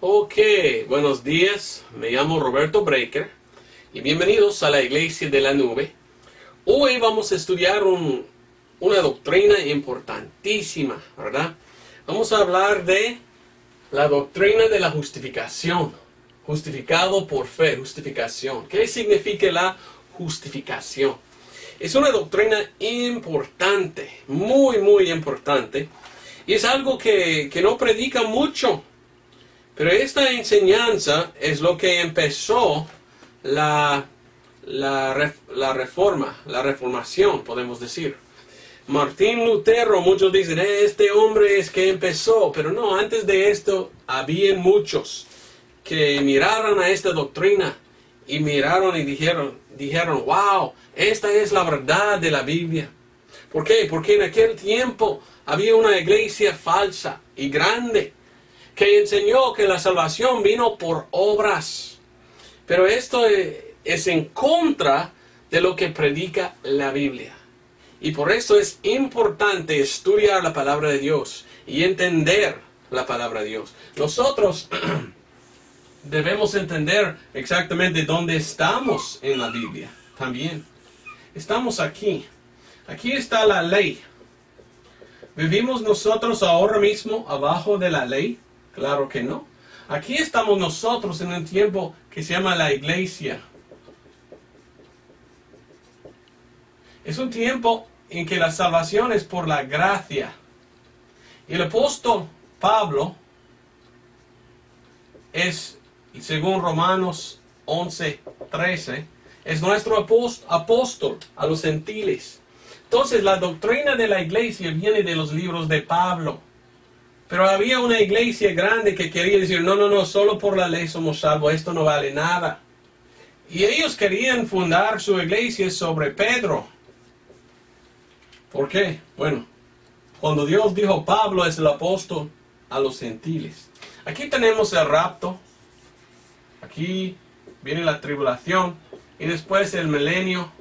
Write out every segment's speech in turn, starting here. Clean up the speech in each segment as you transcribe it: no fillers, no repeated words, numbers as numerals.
Ok, buenos días, me llamo Roberto Breaker y bienvenidos a la Iglesia de la Nube. Hoy vamos a estudiar una doctrina importantísima, ¿verdad? Vamos a hablar de la doctrina de la justificación, justificado por fe, justificación. ¿Qué significa la justificación? Es una doctrina importante, muy importante, y es algo que no predica mucho. Pero esta enseñanza es lo que empezó la reformación, podemos decir. Martín Lutero, muchos dicen, este hombre es que empezó. Pero no, antes de esto, había muchos que miraron a esta doctrina y miraron y dijeron, wow, esta es la verdad de la Biblia. ¿Por qué? Porque en aquel tiempo había una iglesia falsa y grande, que enseñó que la salvación vino por obras. Pero esto es en contra de lo que predica la Biblia. Y por eso es importante estudiar la palabra de Dios y entender la palabra de Dios. Nosotros debemos entender exactamente dónde estamos en la Biblia también. Estamos aquí. Aquí está la ley. ¿Vivimos nosotros ahora mismo abajo de la ley? Claro que no. Aquí estamos nosotros en un tiempo que se llama la iglesia. Es un tiempo en que la salvación es por la gracia. Y el apóstol Pablo es, según Romanos 11:13, es nuestro apóstol a los gentiles. Entonces la doctrina de la iglesia viene de los libros de Pablo. Pero había una iglesia grande que quería decir, no, solo por la ley somos salvos, esto no vale nada. Y ellos querían fundar su iglesia sobre Pedro. ¿Por qué? Bueno, cuando Dios dijo, Pablo es el apóstol a los gentiles. Aquí tenemos el rapto, aquí viene la tribulación, y después el milenio,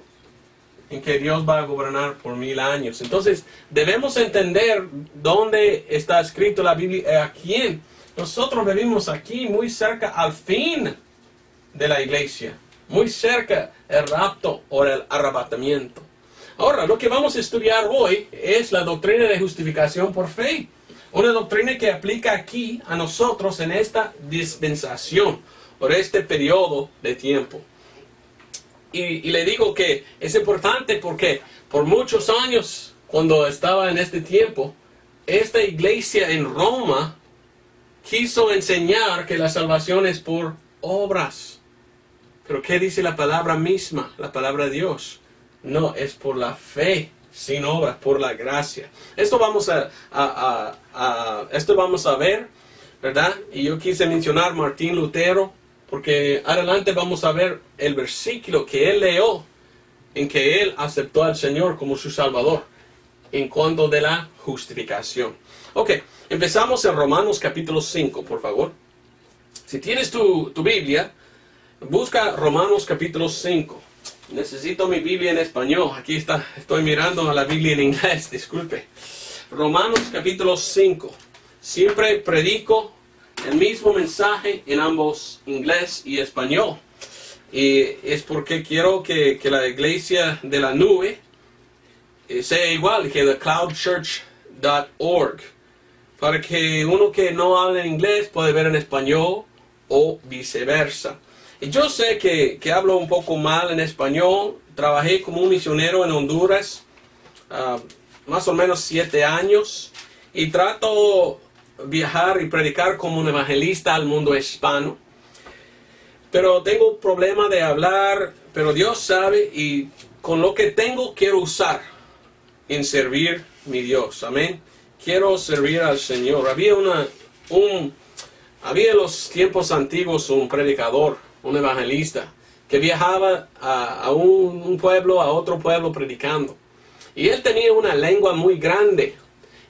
en que Dios va a gobernar por 1000 años. Entonces, debemos entender dónde está escrito la Biblia, a quién. Nosotros vivimos aquí, muy cerca al fin de la iglesia, muy cerca el rapto o el arrebatamiento. Ahora, lo que vamos a estudiar hoy es la doctrina de justificación por fe. Una doctrina que aplica aquí a nosotros en esta dispensación, por este periodo de tiempo. Y le digo que es importante porque por muchos años, cuando estaba en este tiempo, esta iglesia en Roma quiso enseñar que la salvación es por obras. Pero ¿qué dice la palabra misma, la palabra de Dios? No, es por la fe, sin obras, por la gracia. Esto vamos a ver, ¿verdad? Y yo quise mencionar Martín Lutero, porque adelante vamos a ver el versículo que él leyó, en que él aceptó al Señor como su Salvador, en cuanto de la justificación. Ok, empezamos en Romanos capítulo 5, por favor. Si tienes tu Biblia, busca Romanos capítulo 5. Necesito mi Biblia en español. Aquí está, estoy mirando a la Biblia en inglés, disculpe. Romanos capítulo 5. Siempre predico el mismo mensaje en ambos inglés y español. Y es porque quiero que la iglesia de la nube sea igual que thecloudchurch.org. Para que uno que no habla en inglés pueda ver en español o viceversa. Y yo sé que hablo un poco mal en español. Trabajé como un misionero en Honduras más o menos 7 años. Y trato viajar y predicar como un evangelista al mundo hispano. Pero tengo problema de hablar, pero Dios sabe, y con lo que tengo quiero usar en servir mi Dios. Amén. Quiero servir al Señor. Había en los tiempos antiguos un predicador, un evangelista, que viajaba a un pueblo, a otro pueblo predicando. Y él tenía una lengua muy grande.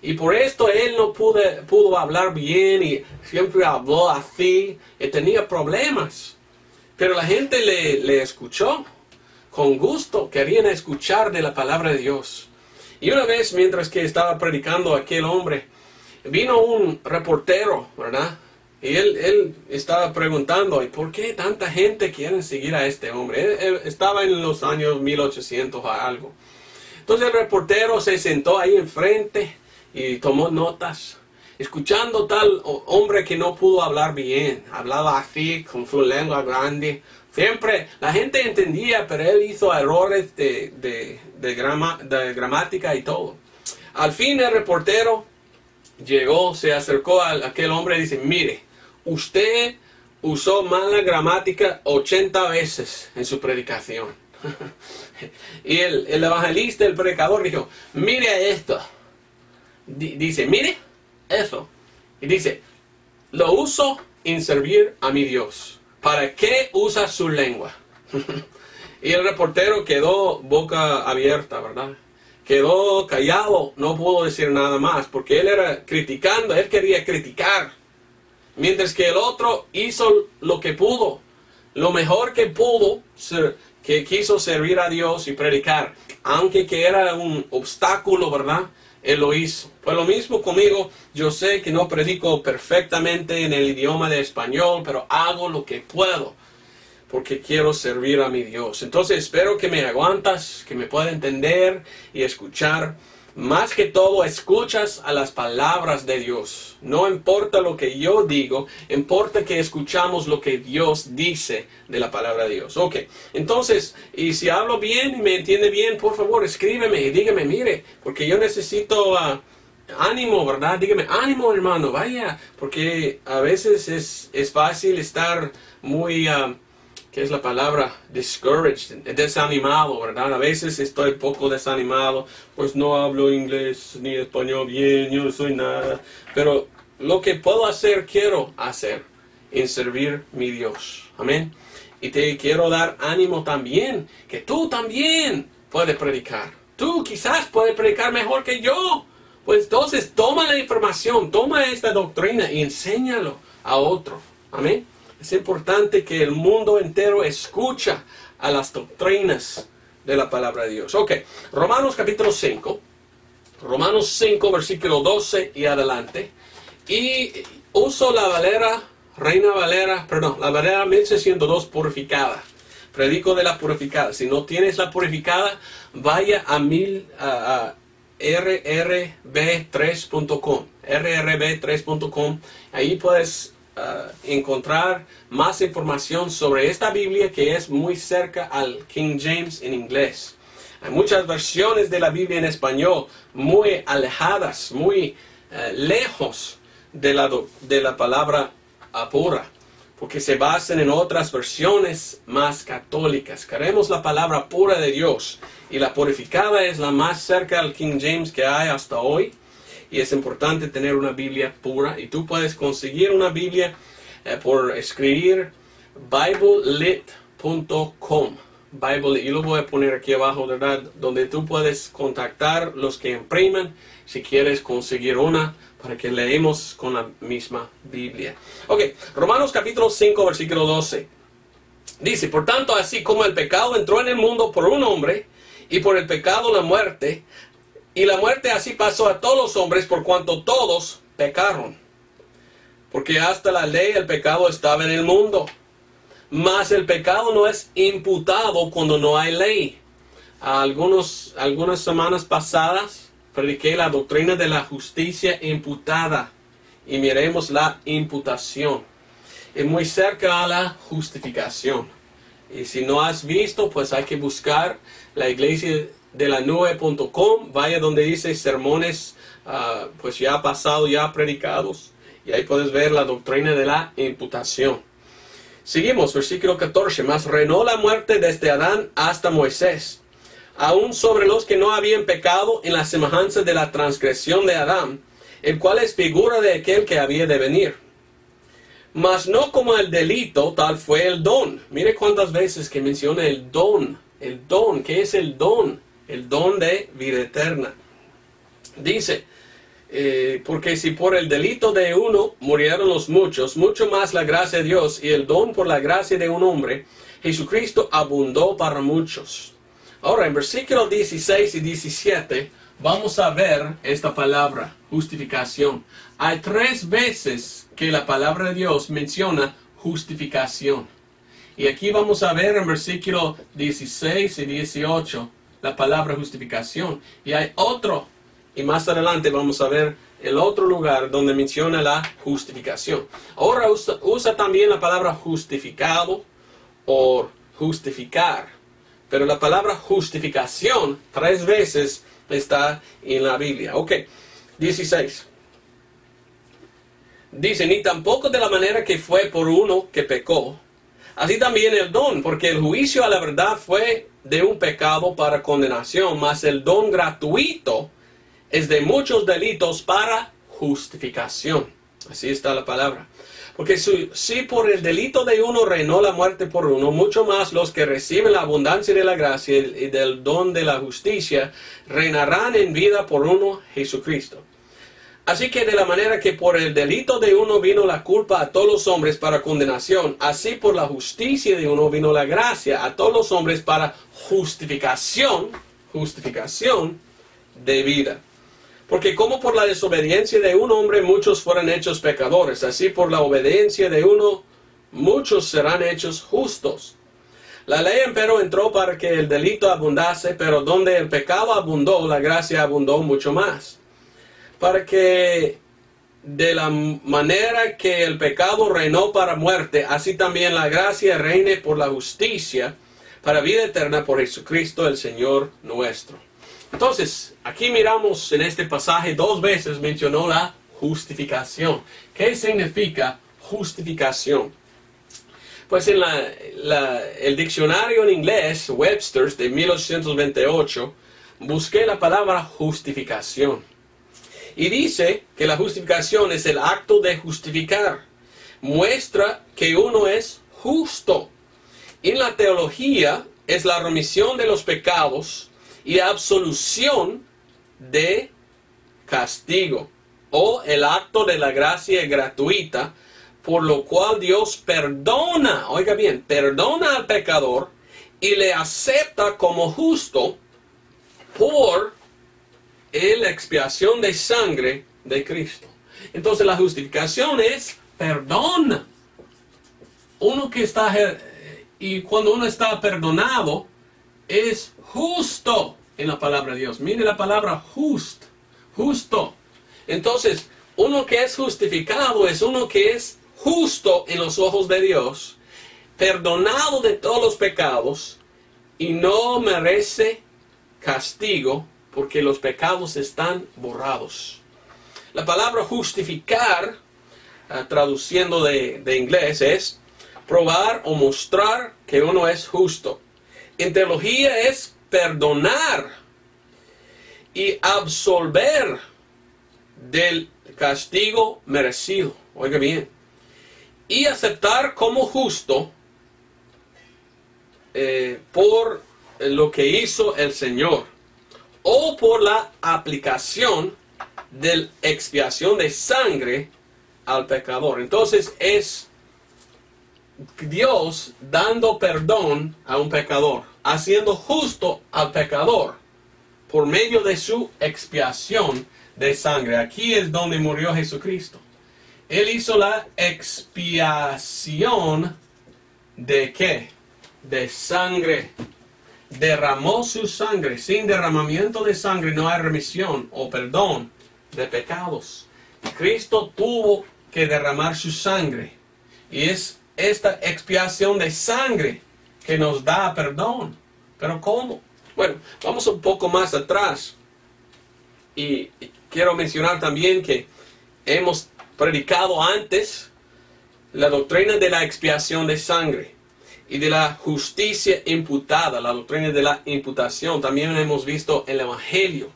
Y por esto él no pudo hablar bien y siempre habló así y tenía problemas. Pero la gente le escuchó con gusto, querían escuchar de la palabra de Dios. Y una vez, mientras que estaba predicando aquel hombre, vino un reportero, ¿verdad? Y él estaba preguntando, ¿y por qué tanta gente quiere seguir a este hombre? Él estaba en los años 1800 a algo. Entonces el reportero se sentó ahí enfrente y tomó notas, escuchando tal hombre que no pudo hablar bien. Hablaba así, con su lengua grande. Siempre la gente entendía, pero él hizo errores de gramática y todo. Al fin el reportero llegó, se acercó a aquel hombre y dice, mire, usted usó mala gramática 80 veces en su predicación. Y el evangelista, el predicador dijo, mire esto. Dice, mire eso. Y dice, lo uso en servir a mi Dios. ¿Para qué usa su lengua? Y el reportero quedó boca abierta, ¿verdad? Quedó callado, no pudo decir nada más, porque él era criticando, él quería criticar. Mientras que el otro hizo lo que pudo, lo mejor que pudo, que quiso servir a Dios y predicar. Aunque que era un obstáculo, ¿verdad? Él lo hizo. Pues lo mismo conmigo, yo sé que no predico perfectamente en el idioma de español, pero hago lo que puedo, porque quiero servir a mi Dios. Entonces espero que me aguantas, que me pueda entender y escuchar. Más que todo, escuchas a las palabras de Dios. No importa lo que yo digo, importa que escuchamos lo que Dios dice de la palabra de Dios. Ok, entonces, y si hablo bien y me entiende bien, por favor, escríbeme y dígame, mire, porque yo necesito ánimo, ¿verdad? Dígame, ánimo, hermano, vaya, porque a veces es fácil estar muy... ¿qué es la palabra? Discouraged, desanimado, ¿verdad? A veces estoy poco desanimado, pues no hablo inglés ni español bien, yo no soy nada. Pero lo que puedo hacer, quiero hacer en servir mi Dios. Amén. Y te quiero dar ánimo también, que tú también puedes predicar. Tú quizás puedes predicar mejor que yo. Pues entonces toma la información, toma esta doctrina y enséñalo a otro. Amén. Es importante que el mundo entero escucha a las doctrinas de la palabra de Dios. Ok, Romanos capítulo 5. Romanos 5, versículo 12 y adelante. Y uso la Valera, la Valera 1602 purificada. Predico de la purificada. Si no tienes la purificada, vaya a rrb3.com. rrb3.com. Ahí puedes encontrar más información sobre esta Biblia que es muy cerca al King James en inglés. Hay muchas versiones de la Biblia en español muy alejadas, muy lejos de la palabra pura, porque se basan en otras versiones más católicas. Queremos la palabra pura de Dios, y la purificada es la más cerca al King James que hay hasta hoy. Y es importante tener una Biblia pura. Y tú puedes conseguir una Biblia por escribir biblelit.com. Bible, y lo voy a poner aquí abajo, ¿verdad? Donde tú puedes contactar los que impriman si quieres conseguir una para que leemos con la misma Biblia. Ok, Romanos capítulo 5, versículo 12. Dice, por tanto, así como el pecado entró en el mundo por un hombre, y por el pecado la muerte, y la muerte así pasó a todos los hombres por cuanto todos pecaron. Porque hasta la ley el pecado estaba en el mundo. Mas el pecado no es imputado cuando no hay ley. Algunas semanas pasadas prediqué la doctrina de la justicia imputada. Y miremos la imputación. Es muy cerca a la justificación. Y si no has visto, pues hay que buscar la iglesia de la nube.com, vaya donde dice sermones, pues ya pasados, ya predicados, y ahí puedes ver la doctrina de la imputación. Seguimos, versículo 14, mas reinó la muerte desde Adán hasta Moisés, aún sobre los que no habían pecado en la semejanza de la transgresión de Adán, el cual es figura de aquel que había de venir. Mas no como el delito, tal fue el don. Mire cuántas veces que menciona el don. El don, ¿qué es el don? El don de vida eterna. Dice, porque si por el delito de uno murieron los muchos, mucho más la gracia de Dios y el don por la gracia de un hombre, Jesucristo abundó para muchos. Ahora, en versículos 16 y 17, vamos a ver esta palabra, justificación. Hay 3 veces que la palabra de Dios menciona justificación. Y aquí vamos a ver en versículo 16 y 18 la palabra justificación. Y hay otro, y más adelante vamos a ver el otro lugar donde menciona la justificación. Ahora usa también la palabra justificado o justificar. Pero la palabra justificación 3 veces está en la Biblia. Ok, 16. Dice, ni tampoco de la manera que fue por uno que pecó, así también el don, porque el juicio a la verdad fue de un pecado para condenación, mas el don gratuito es de muchos delitos para justificación. Así está la palabra. Porque si por el delito de uno reinó la muerte por uno, mucho más los que reciben la abundancia de la gracia y del don de la justicia reinarán en vida por uno, Jesucristo. Así que de la manera que por el delito de uno vino la culpa a todos los hombres para condenación, así por la justicia de uno vino la gracia a todos los hombres para justificación de vida. Porque como por la desobediencia de un hombre muchos fueron hechos pecadores, así por la obediencia de uno muchos serán hechos justos. La ley empero entró para que el delito abundase, pero donde el pecado abundó, la gracia abundó mucho más. Para que de la manera que el pecado reinó para muerte, así también la gracia reine por la justicia, para vida eterna por Jesucristo el Señor nuestro. Entonces, aquí miramos en este pasaje 2 veces mencionó la justificación. ¿Qué significa justificación? Pues en el diccionario en inglés, Webster's de 1828, busqué la palabra justificación. Y dice que la justificación es el acto de justificar. Muestra que uno es justo. En la teología es la remisión de los pecados y absolución de castigo. O el acto de la gracia gratuita, por lo cual Dios perdona, oiga bien, perdona al pecador y le acepta como justo por la expiación de sangre de Cristo. Entonces la justificación es perdón. Y cuando uno está perdonado, es justo en la palabra de Dios. Mire la palabra justo. Entonces, uno que es justificado es uno que es justo en los ojos de Dios, perdonado de todos los pecados y no merece castigo, porque los pecados están borrados. La palabra justificar, traduciendo de inglés, es probar o mostrar que uno es justo. En teología es perdonar y absolver del castigo merecido. Oiga bien. Y aceptar como justo por lo que hizo el Señor, o por la aplicación de la expiación de sangre al pecador. Entonces es Dios dando perdón a un pecador, haciendo justo al pecador por medio de su expiación de sangre. Aquí es donde murió Jesucristo. Él hizo la expiación ¿de qué? De sangre. Derramó su sangre. Sin derramamiento de sangre no hay remisión o perdón de pecados. Cristo tuvo que derramar su sangre. Y es esta expiación de sangre que nos da perdón. ¿Pero cómo? Bueno, vamos un poco más atrás. Y quiero mencionar también que hemos predicado antes la doctrina de la expiación de sangre y de la justicia imputada, la doctrina de la imputación. También hemos visto el Evangelio.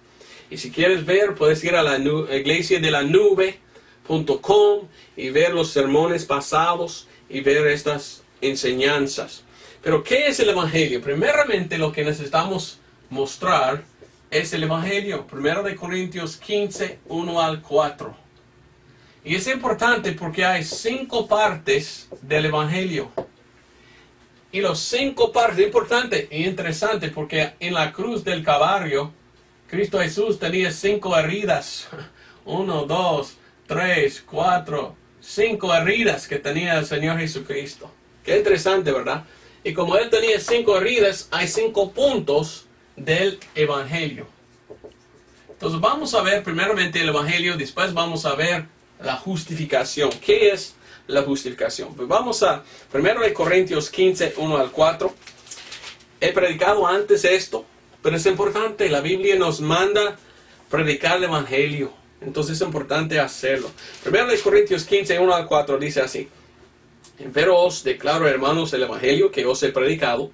Y si quieres ver, puedes ir a la iglesiadelanube.com y ver los sermones pasados y ver estas enseñanzas. Pero ¿qué es el Evangelio? Primeramente lo que necesitamos mostrar es el Evangelio. 1 Corintios 15, 1 al 4. Y es importante porque hay 5 partes del Evangelio. Y los 5 partes, importante e interesante porque en la cruz del Calvario, Cristo Jesús tenía 5 heridas. 1, 2, 3, 4, 5 heridas que tenía el Señor Jesucristo. Qué interesante, ¿verdad? Y como Él tenía 5 heridas, hay 5 puntos del Evangelio. Entonces vamos a ver primeramente el Evangelio, después vamos a ver la justificación. ¿Qué es la justificación? Pues vamos a 1 Corintios 15, 1 al 4. He predicado antes esto, pero es importante. La Biblia nos manda predicar el Evangelio. Entonces es importante hacerlo. 1 Corintios 15, 1 al 4 dice así. Pero os declaro, hermanos, el Evangelio que os he predicado,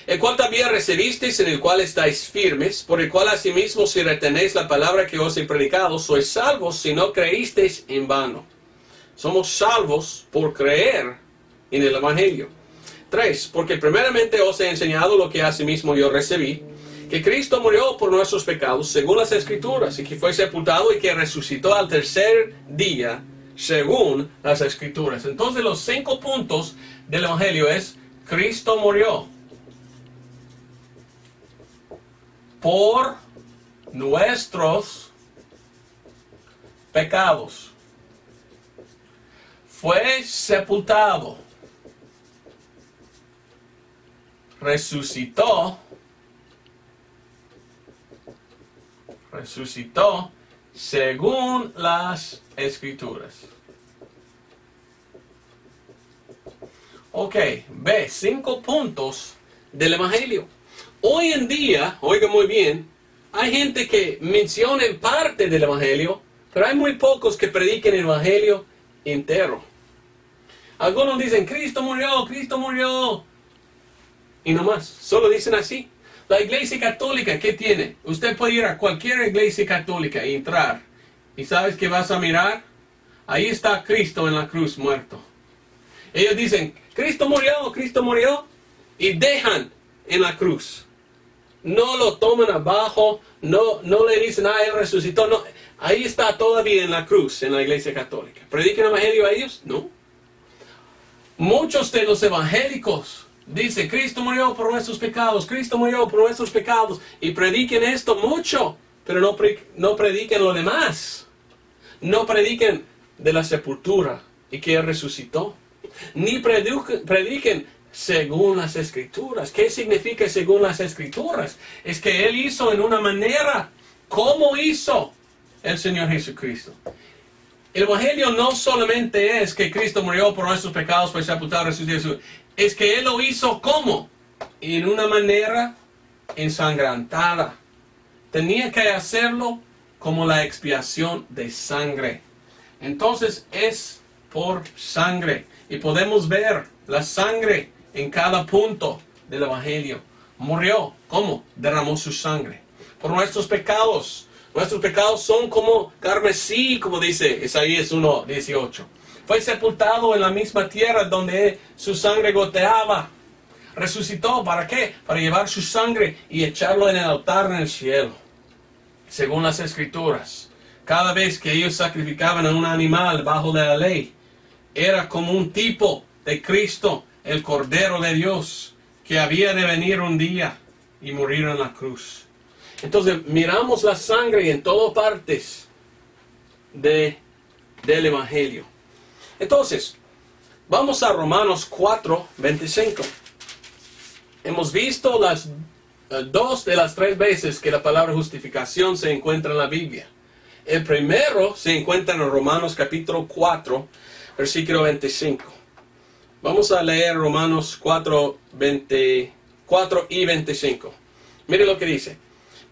el cual también recibisteis, en el cual estáis firmes, por el cual asimismo si retenéis la palabra que os he predicado, sois salvos si no creísteis en vano. Somos salvos por creer en el Evangelio. 3. Porque primeramente os he enseñado lo que asimismo yo recibí, que Cristo murió por nuestros pecados, según las Escrituras, y que fue sepultado y que resucitó al tercer día, según las Escrituras. Entonces los 5 puntos del Evangelio es: Cristo murió por nuestros pecados, fue sepultado, resucitó según las Escrituras. Ok, ve 5 puntos del Evangelio. Hoy en día, oiga muy bien, hay gente que menciona en parte del Evangelio, pero hay muy pocos que prediquen el Evangelio entero. Algunos dicen, Cristo murió, y no más, solo dicen así. La iglesia católica, ¿qué tiene? Usted puede ir a cualquier iglesia católica y entrar, y ¿sabes qué vas a mirar? Ahí está Cristo en la cruz muerto. Ellos dicen, Cristo murió, y dejan en la cruz. No lo toman abajo, no le dicen, Él resucitó. No, ahí está todavía en la cruz, en la iglesia católica. ¿Predican el evangelio a ellos? No. Muchos de los evangélicos dicen, Cristo murió por nuestros pecados, y prediquen esto mucho, pero no prediquen lo demás. No prediquen de la sepultura y que Él resucitó. Ni prediquen según las Escrituras. ¿Qué significa según las Escrituras? Es que Él hizo en una manera como hizo el Señor Jesucristo. El Evangelio no solamente es que Cristo murió por nuestros pecados, fue sepultado, resucitó. Es que Él lo hizo ¿cómo? En una manera ensangrentada. Tenía que hacerlo como la expiación de sangre. Entonces es por sangre. Y podemos ver la sangre en cada punto del Evangelio. Murió, ¿cómo? Derramó su sangre. Por nuestros pecados. Nuestros pecados son como carmesí, como dice Isaías 1:18. Fue sepultado en la misma tierra donde su sangre goteaba. Resucitó, ¿para qué? Para llevar su sangre y echarlo en el altar en el cielo. Según las Escrituras, cada vez que ellos sacrificaban a un animal bajo la ley, era como un tipo de Cristo, el Cordero de Dios, que había de venir un día y morir en la cruz. Entonces miramos la sangre en todas partes del Evangelio. Entonces, vamos a Romanos 4:25. Hemos visto las 2 de las 3 veces que la palabra justificación se encuentra en la Biblia. El primero se encuentra en Romanos capítulo 4, versículo 25. Vamos a leer Romanos 4:24 y 25. Mire lo que dice.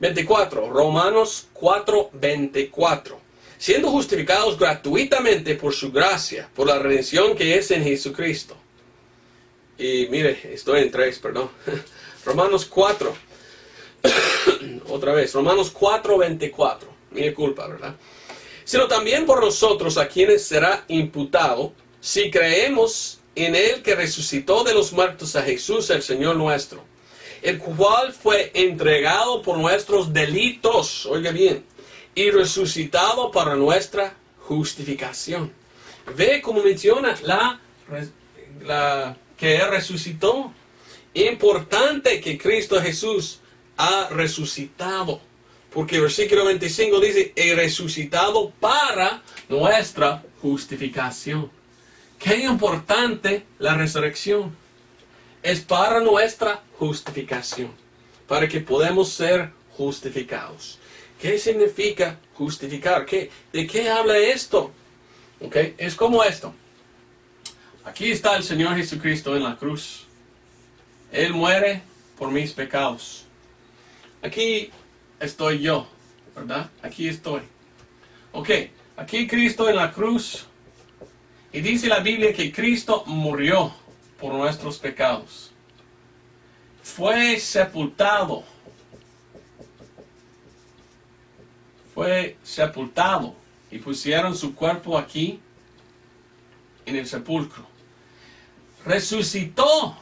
24, Romanos 4:24. Siendo justificados gratuitamente por su gracia, por la redención que es en Jesucristo. Y mire, estoy en 3, perdón. Romanos 4. Otra vez, Romanos 4:24. Mi culpa, ¿verdad? Sino también por nosotros, a quienes será imputado, si creemos en Él que resucitó de los muertos a Jesús, el Señor nuestro, el cual fue entregado por nuestros delitos, oiga bien, y resucitado para nuestra justificación. Ve cómo menciona que Él resucitó. Importante que Cristo Jesús ha resucitado. Porque el versículo 25 dice, he resucitado para nuestra justificación. Qué importante la resurrección. Es para nuestra justificación. Para que podamos ser justificados. ¿Qué significa justificar? ¿De qué habla esto? ¿Okay? Es como esto. Aquí está el Señor Jesucristo en la cruz. Él muere por mis pecados. Aquí estoy yo, ¿verdad? Aquí estoy. Ok, aquí Cristo en la cruz. Y dice la Biblia que Cristo murió por nuestros pecados. Fue sepultado. Fue sepultado. Y pusieron su cuerpo aquí en el sepulcro. Resucitó,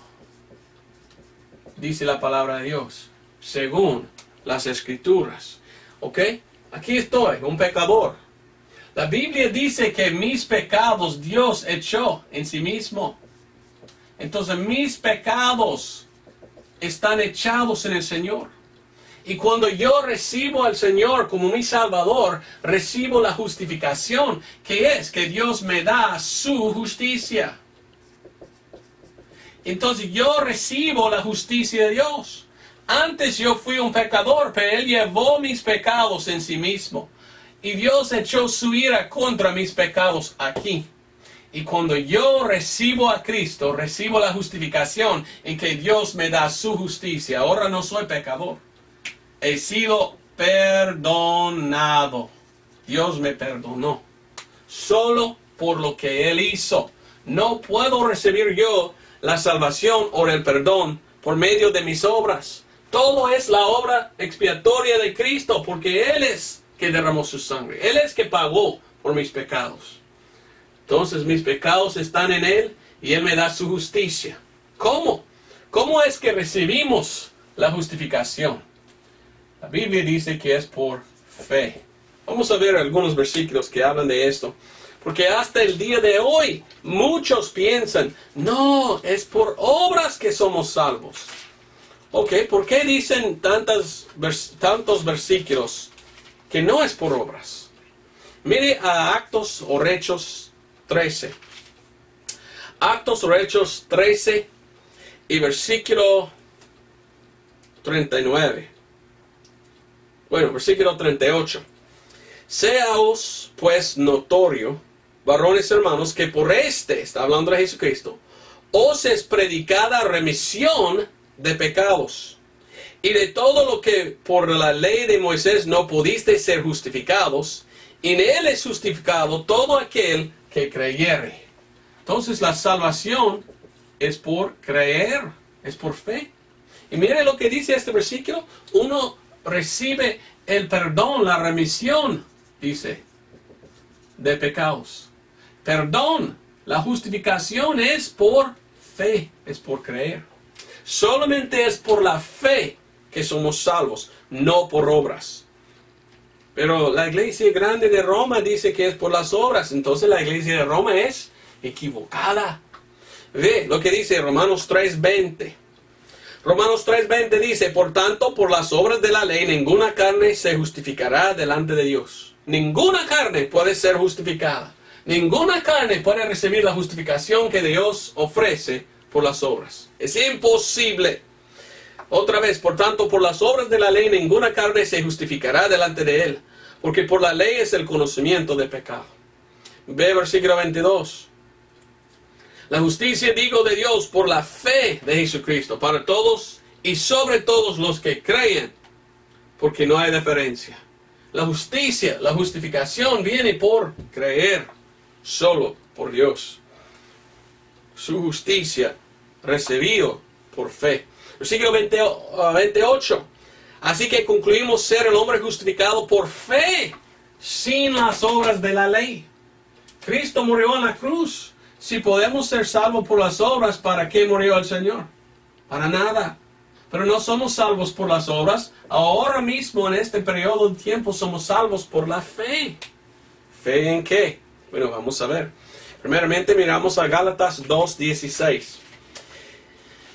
dice la palabra de Dios, según las Escrituras. ¿Ok? Aquí estoy, un pecador. La Biblia dice que mis pecados Dios echó en sí mismo. Entonces mis pecados están echados en el Señor. Y cuando yo recibo al Señor como mi Salvador, recibo la justificación, que es que Dios me da su justicia. Entonces yo recibo la justicia de Dios. Antes yo fui un pecador, pero Él llevó mis pecados en sí mismo. Y Dios echó su ira contra mis pecados aquí. Y cuando yo recibo a Cristo, recibo la justificación en que Dios me da su justicia. Ahora no soy pecador. He sido perdonado. Dios me perdonó. Solo por lo que Él hizo. No puedo recibir yo la salvación o el perdón por medio de mis obras. Todo es la obra expiatoria de Cristo, porque Él es que derramó su sangre. Él es que pagó por mis pecados. Entonces mis pecados están en Él y Él me da su justicia. ¿Cómo? ¿Cómo es que recibimos la justificación? La Biblia dice que es por fe. Vamos a ver algunos versículos que hablan de esto. Porque hasta el día de hoy muchos piensan, no, es por obras que somos salvos. Ok, ¿por qué dicen tantos versículos que no es por obras? Mire a Actos o Hechos 13. Actos o Hechos 13 y versículo 39. Bueno, versículo 38. Seaos pues notorio, varones hermanos, que por está hablando de Jesucristo, os es predicada remisión de pecados, y de todo lo que por la ley de Moisés no pudisteis ser justificados, en él es justificado todo aquel que creyere. Entonces la salvación es por creer, es por fe. Y mire lo que dice este versículo, uno recibe el perdón, la remisión, dice, de pecados. Perdón, la justificación es por fe, es por creer. Solamente es por la fe que somos salvos, no por obras. Pero la iglesia grande de Roma dice que es por las obras, entonces la iglesia de Roma es equivocada. Ve lo que dice Romanos 3:20. Romanos 3:20 dice, por tanto, por las obras de la ley, ninguna carne se justificará delante de Dios. Ninguna carne puede ser justificada. Ninguna carne puede recibir la justificación que Dios ofrece por las obras. Es imposible. Otra vez, por tanto, por las obras de la ley, ninguna carne se justificará delante de Él. Porque por la ley es el conocimiento del pecado. Ve versículo 22. La justicia, digo, de Dios por la fe de Jesucristo, para todos y sobre todos los que creen, porque no hay diferencia. La justicia, la justificación viene por creer, solo por Dios. Su justicia recibido por fe. Versículo 28. Así que concluimos ser el hombre justificado por fe, sin las obras de la ley. Cristo murió en la cruz. Si podemos ser salvos por las obras, ¿para qué murió el Señor? Para nada. Pero no somos salvos por las obras. Ahora mismo, en este periodo de tiempo, somos salvos por la fe. ¿Fe en qué? Bueno, vamos a ver. Primeramente miramos a Gálatas 2:16.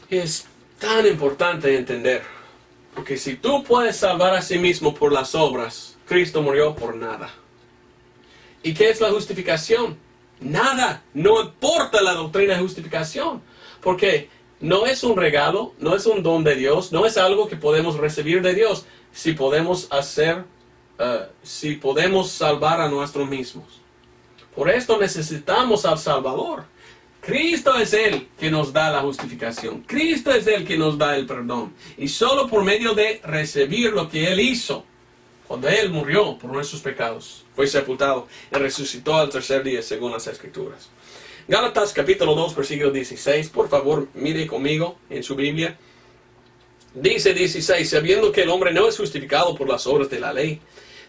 Es tan importante entender Porque si tú puedes salvar a sí mismo por las obras, Cristo murió por nada. ¿Y qué es la justificación? Nada. No importa la doctrina de justificación. Porque no es un regalo, no es un don de Dios, no es algo que podemos recibir de Dios si podemos si podemos salvar a nosotros mismos. Por esto necesitamos al Salvador. Cristo es el que nos da la justificación. Cristo es el que nos da el perdón. Y solo por medio de recibir lo que Él hizo, cuando Él murió por nuestros pecados, fue sepultado y resucitó al tercer día según las Escrituras. Gálatas capítulo 2, versículo 16. Por favor, mire conmigo en su Biblia. Dice 16, sabiendo que el hombre no es justificado por las obras de la ley,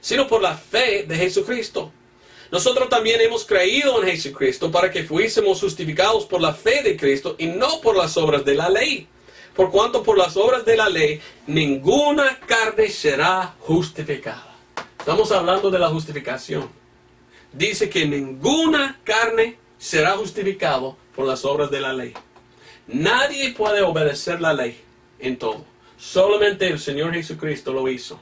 sino por la fe de Jesucristo. Nosotros también hemos creído en Jesucristo para que fuésemos justificados por la fe de Cristo y no por las obras de la ley. Por cuanto por las obras de la ley, ninguna carne será justificada. Estamos hablando de la justificación. Dice que ninguna carne será justificado por las obras de la ley. Nadie puede obedecer la ley en todo. Solamente el Señor Jesucristo lo hizo.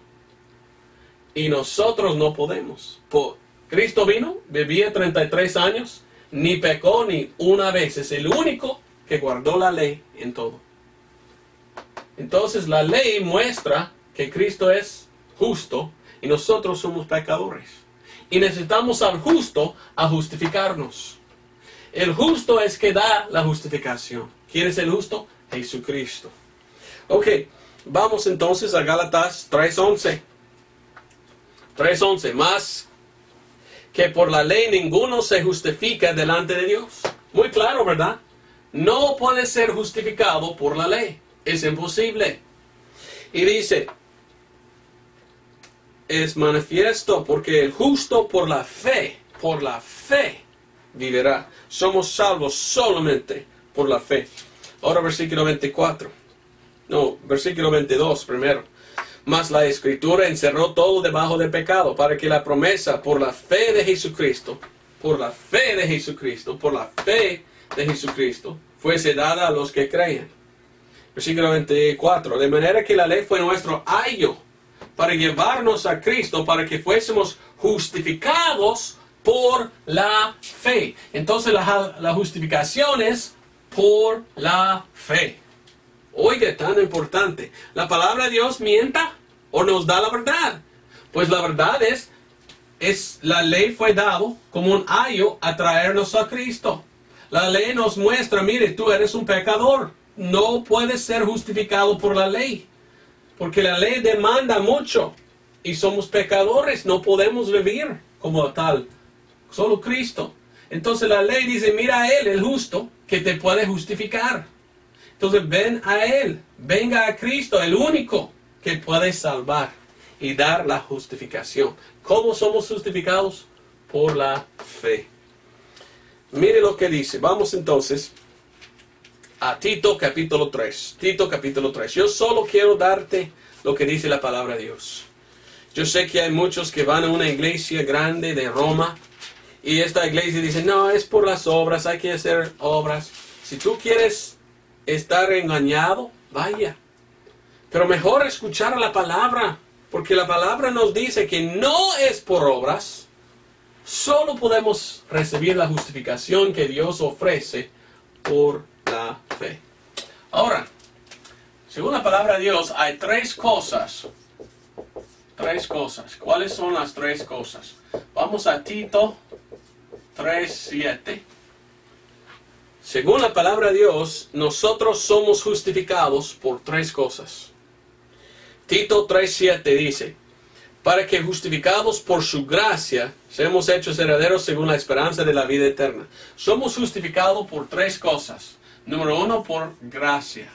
Y nosotros no podemos. Cristo vino, vivía 33 años, ni pecó ni una vez. Es el único que guardó la ley en todo. Entonces la ley muestra que Cristo es justo y nosotros somos pecadores. Y necesitamos al justo a justificarnos. El justo es que da la justificación. ¿Quién es el justo? Jesucristo. Ok, vamos entonces a Gálatas 3:11. 3:11, más que por la ley ninguno se justifica delante de Dios. Muy claro, ¿verdad? No puede ser justificado por la ley. Es imposible. Y dice, es manifiesto porque el justo por la fe vivirá. Somos salvos solamente por la fe. Ahora versículo 24. No, versículo 22 primero. Mas la Escritura encerró todo debajo del pecado, para que la promesa por la fe de Jesucristo, fuese dada a los que creen. Versículo 24. De manera que la ley fue nuestro ayo para llevarnos a Cristo, para que fuésemos justificados por la fe. Entonces la justificación es por la fe. Oiga, tan importante. ¿La palabra de Dios mienta o nos da la verdad? Pues la verdad es la ley fue dado como un ayo a traernos a Cristo. La ley nos muestra, mire, tú eres un pecador. No puedes ser justificado por la ley. Porque la ley demanda mucho. Y somos pecadores, no podemos vivir como tal. Solo Cristo. Entonces la ley dice, mira a Él, el justo, que te puede justificar. Entonces ven a Él, venga a Cristo, el único que puede salvar y dar la justificación. ¿Cómo somos justificados? Por la fe. Mire lo que dice. Vamos entonces a Tito capítulo 3. Tito capítulo 3. Yo solo quiero darte lo que dice la palabra de Dios. Yo sé que hay muchos que van a una iglesia grande de Roma y esta iglesia dice, no, es por las obras, hay que hacer obras. Si tú quieres estar engañado, vaya. Pero mejor escuchar la palabra, porque la palabra nos dice que no es por obras. Solo podemos recibir la justificación que Dios ofrece por la fe. Ahora, según la palabra de Dios, hay tres cosas. Tres cosas. ¿Cuáles son las tres cosas? Vamos a Tito 3:7. Según la palabra de Dios, nosotros somos justificados por tres cosas. Tito 3:7 dice, para que justificados por su gracia, seamos hechos herederos según la esperanza de la vida eterna. Somos justificados por tres cosas. Número uno, por gracia.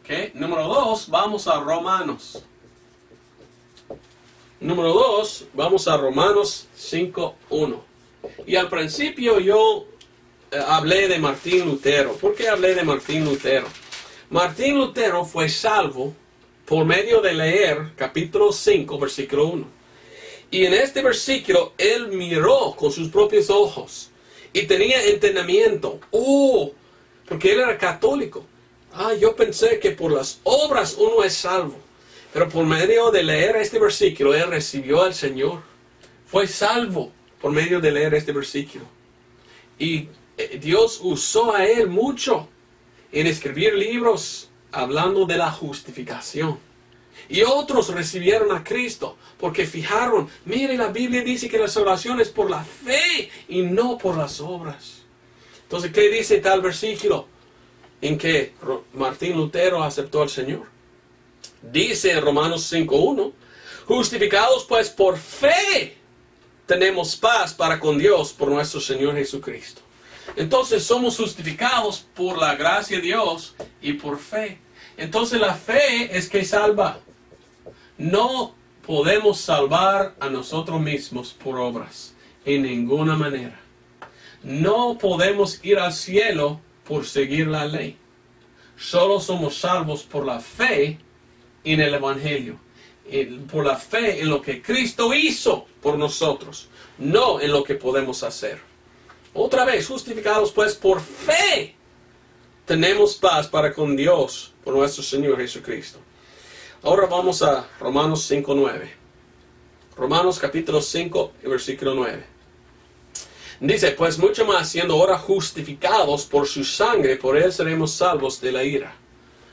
¿Okay? Número dos, vamos a Romanos. Número 2, vamos a Romanos 5:1. Y al principio yo hablé de Martín Lutero. ¿Por qué hablé de Martín Lutero? Martín Lutero fue salvo por medio de leer capítulo 5, versículo 1. Y en este versículo él miró con sus propios ojos y tenía entendimiento. Porque él era católico. yo pensé que por las obras uno es salvo. Pero por medio de leer este versículo, él recibió al Señor. Fue salvo por medio de leer este versículo. Y Dios usó a él mucho en escribir libros hablando de la justificación. Y otros recibieron a Cristo porque fijaron, mire, la Biblia dice que la salvación es por la fe y no por las obras. Entonces, ¿qué dice tal versículo en que Martín Lutero aceptó al Señor? Dice en Romanos 5:1, justificados pues por fe, tenemos paz para con Dios por nuestro Señor Jesucristo. Entonces somos justificados por la gracia de Dios y por fe. Entonces la fe es que salva. No podemos salvar a nosotros mismos por obras, en ninguna manera. No podemos ir al cielo por seguir la ley. Solo somos salvos por la fe en el Evangelio. Por la fe en lo que Cristo hizo por nosotros, no en lo que podemos hacer. Otra vez, justificados pues por fe, tenemos paz para con Dios por nuestro Señor Jesucristo. Ahora vamos a Romanos 5:9. Romanos capítulo 5, versículo 9. Dice, pues mucho más siendo ahora justificados por su sangre, por él seremos salvos de la ira.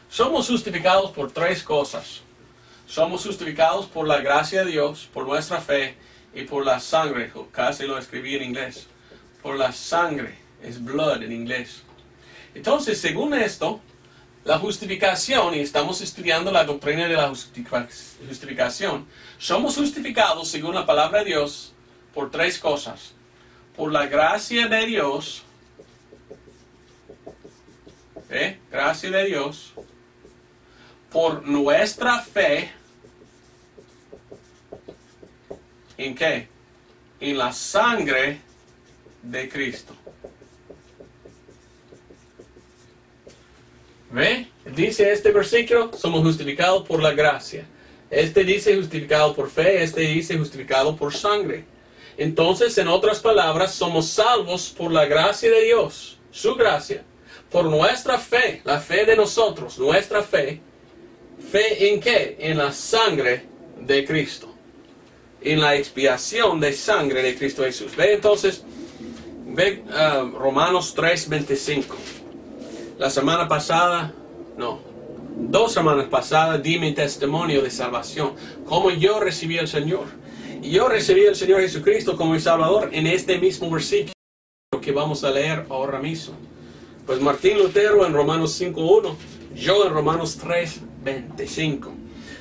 Somos justificados por tres cosas. Somos justificados por la gracia de Dios, por nuestra fe y por la sangre. Casi lo escribí en inglés. Por la sangre, es blood en inglés. Entonces, según esto, la justificación, y estamos estudiando la doctrina de la justificación, somos justificados, según la palabra de Dios, por tres cosas. Por la gracia de Dios, gracia de Dios, por nuestra fe, ¿en qué? En la sangre de Cristo. ¿Ve? Dice este versículo, somos justificados por la gracia. Este dice justificado por fe, este dice justificado por sangre. Entonces, en otras palabras, somos salvos por la gracia de Dios, su gracia, por nuestra fe, la fe de nosotros, nuestra fe. ¿Fe en qué? En la sangre de Cristo. En la expiación de sangre de Cristo Jesús. Ve entonces, ve Romanos 3:25. La semana pasada, no, 2 semanas pasadas di mi testimonio de salvación. Cómo yo recibí al Señor. Y yo recibí al Señor Jesucristo como mi Salvador en este mismo versículo que vamos a leer ahora mismo. Pues Martín Lutero en Romanos 5:1, yo en Romanos 3:25.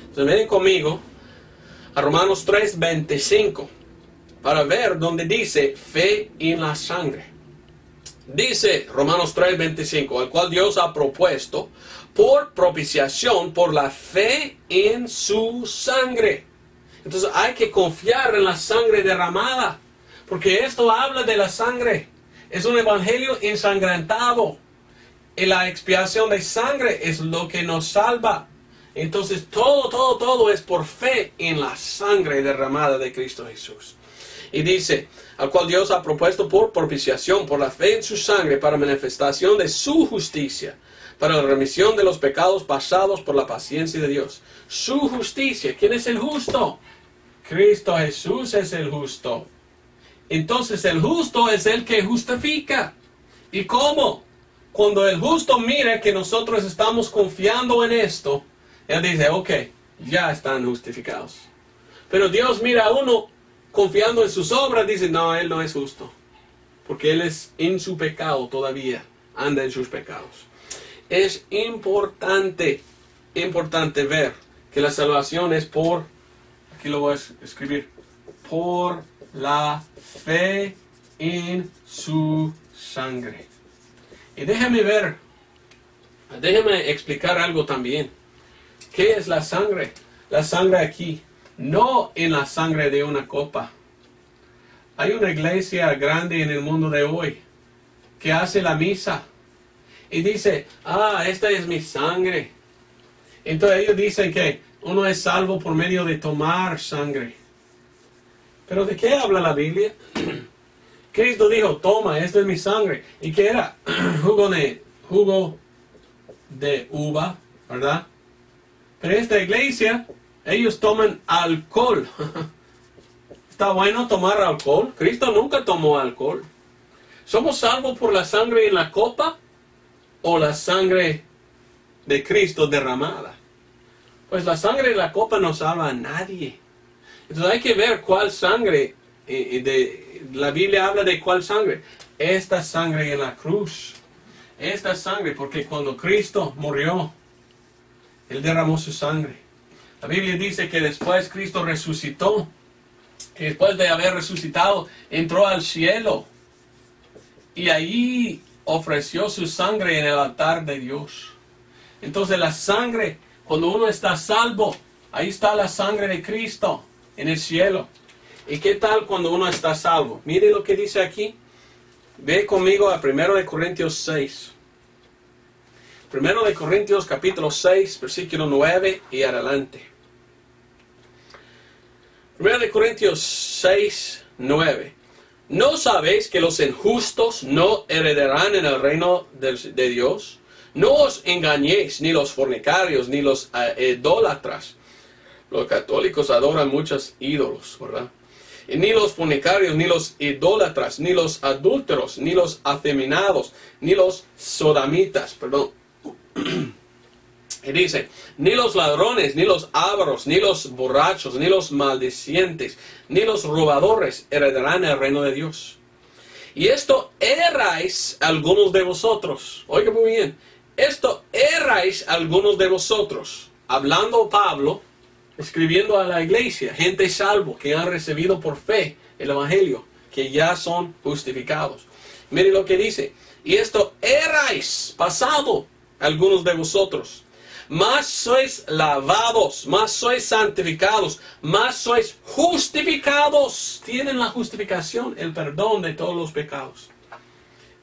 Entonces ven conmigo a Romanos 3:25 para ver donde dice fe en la sangre. Dice Romanos 3:25, al cual Dios ha propuesto por propiciación por la fe en su sangre. Entonces hay que confiar en la sangre derramada, porque esto habla de la sangre. Es un evangelio ensangrentado. Y la expiación de sangre es lo que nos salva. Entonces todo es por fe en la sangre derramada de Cristo Jesús. Y dice, al cual Dios ha propuesto por propiciación, por la fe en su sangre, para manifestación de su justicia, para la remisión de los pecados pasados por la paciencia de Dios. Su justicia. ¿Quién es el justo? Cristo Jesús es el justo. Entonces el justo es el que justifica. ¿Y cómo? Cuando el justo mira que nosotros estamos confiando en esto, él dice, ok, ya están justificados. Pero Dios mira a uno confiando en sus obras, dice, no, él no es justo. Porque él es en su pecado todavía, anda en sus pecados. Es importante ver que la salvación es por, aquí lo voy a escribir, por la fe en su sangre. Y déjame explicar algo también. ¿Qué es la sangre? La sangre aquí, no en la sangre de una copa. Hay una iglesia grande en el mundo de hoy que hace la misa y dice, esta es mi sangre. Entonces ellos dicen que uno es salvo por medio de tomar sangre. ¿Pero de qué habla la Biblia? Cristo dijo, toma, esta es mi sangre. ¿Y qué era? Jugo de uva, ¿verdad? Pero esta iglesia, ellos toman alcohol. ¿Está bueno tomar alcohol? Cristo nunca tomó alcohol. ¿Somos salvos por la sangre en la copa o la sangre de Cristo derramada? Pues la sangre de la copa no salva a nadie. Entonces hay que ver cuál sangre, la Biblia habla de cuál sangre. Esta sangre en la cruz. Esta sangre, porque cuando Cristo murió, Él derramó su sangre. La Biblia dice que después Cristo resucitó. Y después de haber resucitado, entró al cielo. Y ahí ofreció su sangre en el altar de Dios. Entonces la sangre, cuando uno está salvo, ahí está la sangre de Cristo en el cielo. ¿Y qué tal cuando uno está salvo? Mire lo que dice aquí. Ve conmigo a 1 Corintios 6. 1 Corintios capítulo 6, versículo 9 y adelante. 1 Corintios 6, 9. ¿No sabéis que los injustos no heredarán en el reino de Dios? No os engañéis, ni los fornicarios, ni los idólatras. Los católicos adoran muchos ídolos, ¿verdad? Y ni los fornicarios, ni los idólatras, ni los adúlteros, ni los afeminados, ni los sodomitas, Y dice, ni los ladrones, ni los ávaros, ni los borrachos, ni los maldicientes, ni los robadores heredarán el reino de Dios. Y esto erráis algunos de vosotros. Oiga muy bien, esto erráis algunos de vosotros. Hablando Pablo, escribiendo a la iglesia, gente salvo que han recibido por fe el evangelio, que ya son justificados. Mire lo que dice, y esto erráis, pasado, algunos de vosotros. Más sois lavados, más sois santificados, más sois justificados. Tienen la justificación, el perdón de todos los pecados.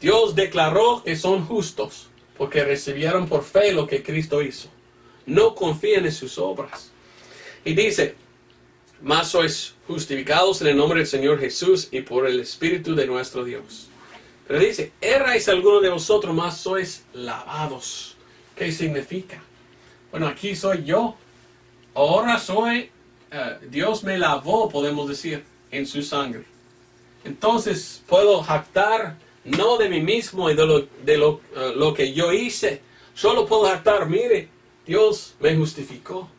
Dios declaró que son justos porque recibieron por fe lo que Cristo hizo. No confían en sus obras. Y dice, más sois justificados en el nombre del Señor Jesús y por el Espíritu de nuestro Dios. Pero dice, erráis alguno de vosotros, más sois lavados. ¿Qué significa? Bueno, aquí soy yo. Ahora soy, Dios me lavó, podemos decir, en su sangre. Entonces puedo jactar no de mí mismo y de lo que yo hice. Solo puedo jactar, mire, Dios me justificó.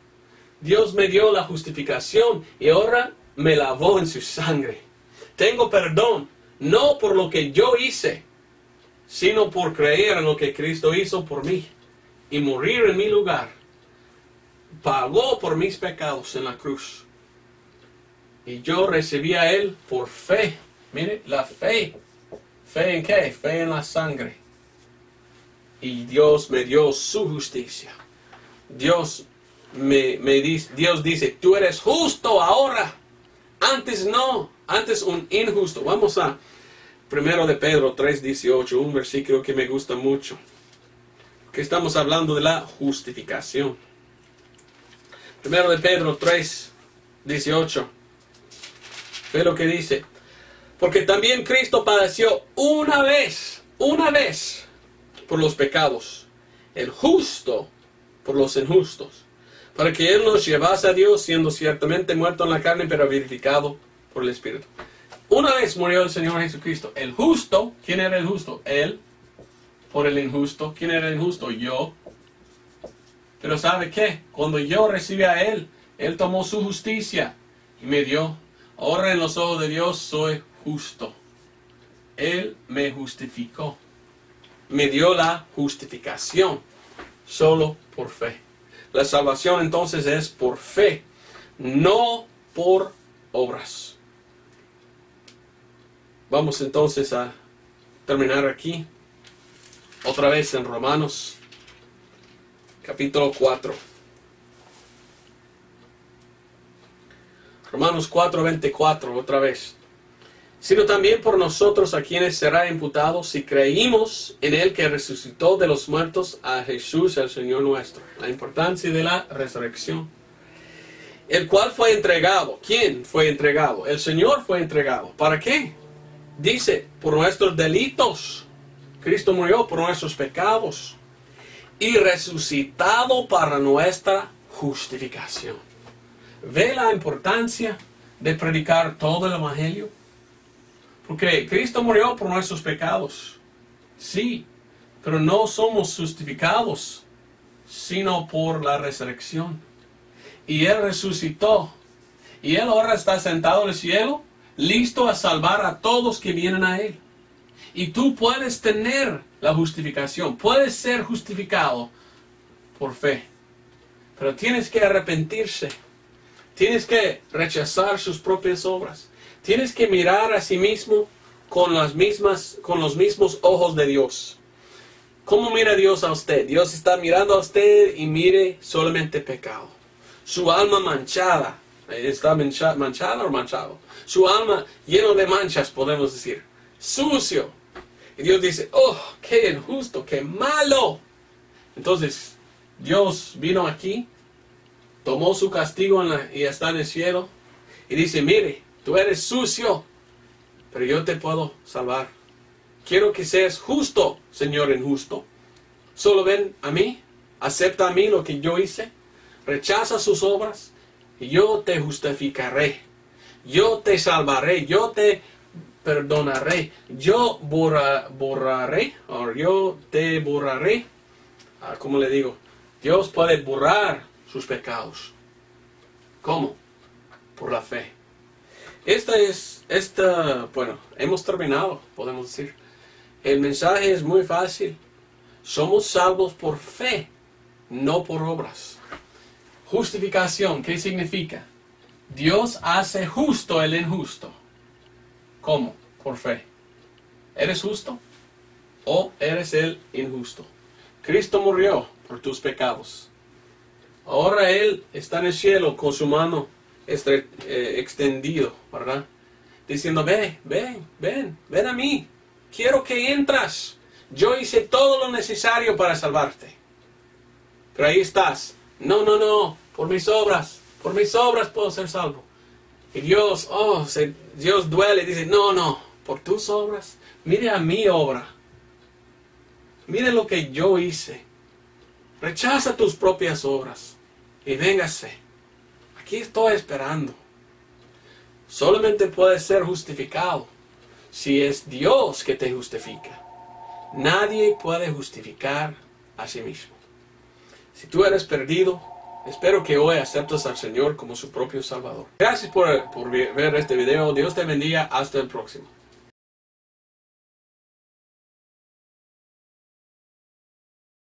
Dios me dio la justificación y ahora me lavó en su sangre. Tengo perdón, no por lo que yo hice, sino por creer en lo que Cristo hizo por mí y morir en mi lugar. Pagó por mis pecados en la cruz. Y yo recibí a Él por fe. Mire, la fe. ¿Fe en qué? Fe en la sangre. Y Dios me dio su justicia. Dios dice, tú eres justo ahora. Antes no. Antes un injusto. Vamos a 1 de Pedro 3:18. Un versículo que me gusta mucho. Que estamos hablando de la justificación. 1 de Pedro 3:18. Ve lo que dice. Porque también Cristo padeció una vez, por los pecados, el justo por los injustos, para que Él nos llevase a Dios, siendo ciertamente muerto en la carne, pero vivificado por el Espíritu. Una vez murió el Señor Jesucristo. El justo, ¿quién era el justo? Él. Por el injusto, ¿quién era el injusto? Yo. Pero ¿sabe qué? Cuando yo recibí a Él, Él tomó su justicia y me dio. Ahora en los ojos de Dios soy justo. Él me justificó. Me dio la justificación solo por fe. La salvación entonces es por fe, no por obras. Vamos entonces a terminar aquí. Otra vez en Romanos capítulo 4. Romanos 4:24, otra vez. Sino también por nosotros a quienes será imputado si creímos en Él que resucitó de los muertos a Jesús el Señor nuestro. La importancia de la resurrección. El cual fue entregado. ¿Quién fue entregado? El Señor fue entregado. ¿Para qué? Dice, por nuestros delitos. Cristo murió por nuestros pecados. y resucitado para nuestra justificación. ¿Ve la importancia de predicar todo el Evangelio? Porque Cristo murió por nuestros pecados. Sí, pero no somos justificados, sino por la resurrección. Y Él resucitó. Y Él ahora está sentado en el cielo, listo a salvar a todos que vienen a Él. Y tú puedes tener la justificación. Puedes ser justificado por fe. Pero tienes que arrepentirse. Tienes que rechazar sus propias obras. Tienes que mirar a sí mismo con los mismos ojos de Dios. ¿Cómo mira Dios a usted? Dios está mirando a usted y mire solamente pecado. Su alma manchada. ¿Está manchada o manchado? Su alma lleno de manchas, podemos decir. Sucio. Y Dios dice, oh, qué injusto, qué malo. Entonces, Dios vino aquí, tomó su castigo y está en el cielo. Y dice, mire, tú eres sucio, pero yo te puedo salvar. Quiero que seas justo, Señor injusto. Solo ven a mí, acepta a mí lo que yo hice, rechaza sus obras, y yo te justificaré. Yo te salvaré, yo te perdonaré, yo borraré, o yo te borraré. ¿Cómo le digo? Dios puede borrar sus pecados. ¿Cómo? Por la fe. Bueno, hemos terminado, podemos decir. El mensaje es muy fácil. Somos salvos por fe, no por obras. Justificación, ¿qué significa? Dios hace justo el injusto. ¿Cómo? Por fe. ¿Eres justo? ¿O eres el injusto? Cristo murió por tus pecados. Ahora Él está en el cielo con su mano extendido, ¿verdad? Diciendo, ven a mí. Quiero que entras. Yo hice todo lo necesario para salvarte. Pero ahí estás. No. Por mis obras puedo ser salvo. Y Dios duele y dice, no. Por tus obras. Mire a mi obra. Mire lo que yo hice. Rechaza tus propias obras. Y véngase. Aquí estoy esperando. Solamente puedes ser justificado si es Dios que te justifica. Nadie puede justificar a sí mismo. Si tú eres perdido, espero que hoy aceptes al Señor como su propio Salvador. Gracias por ver este video. Dios te bendiga. Hasta el próximo.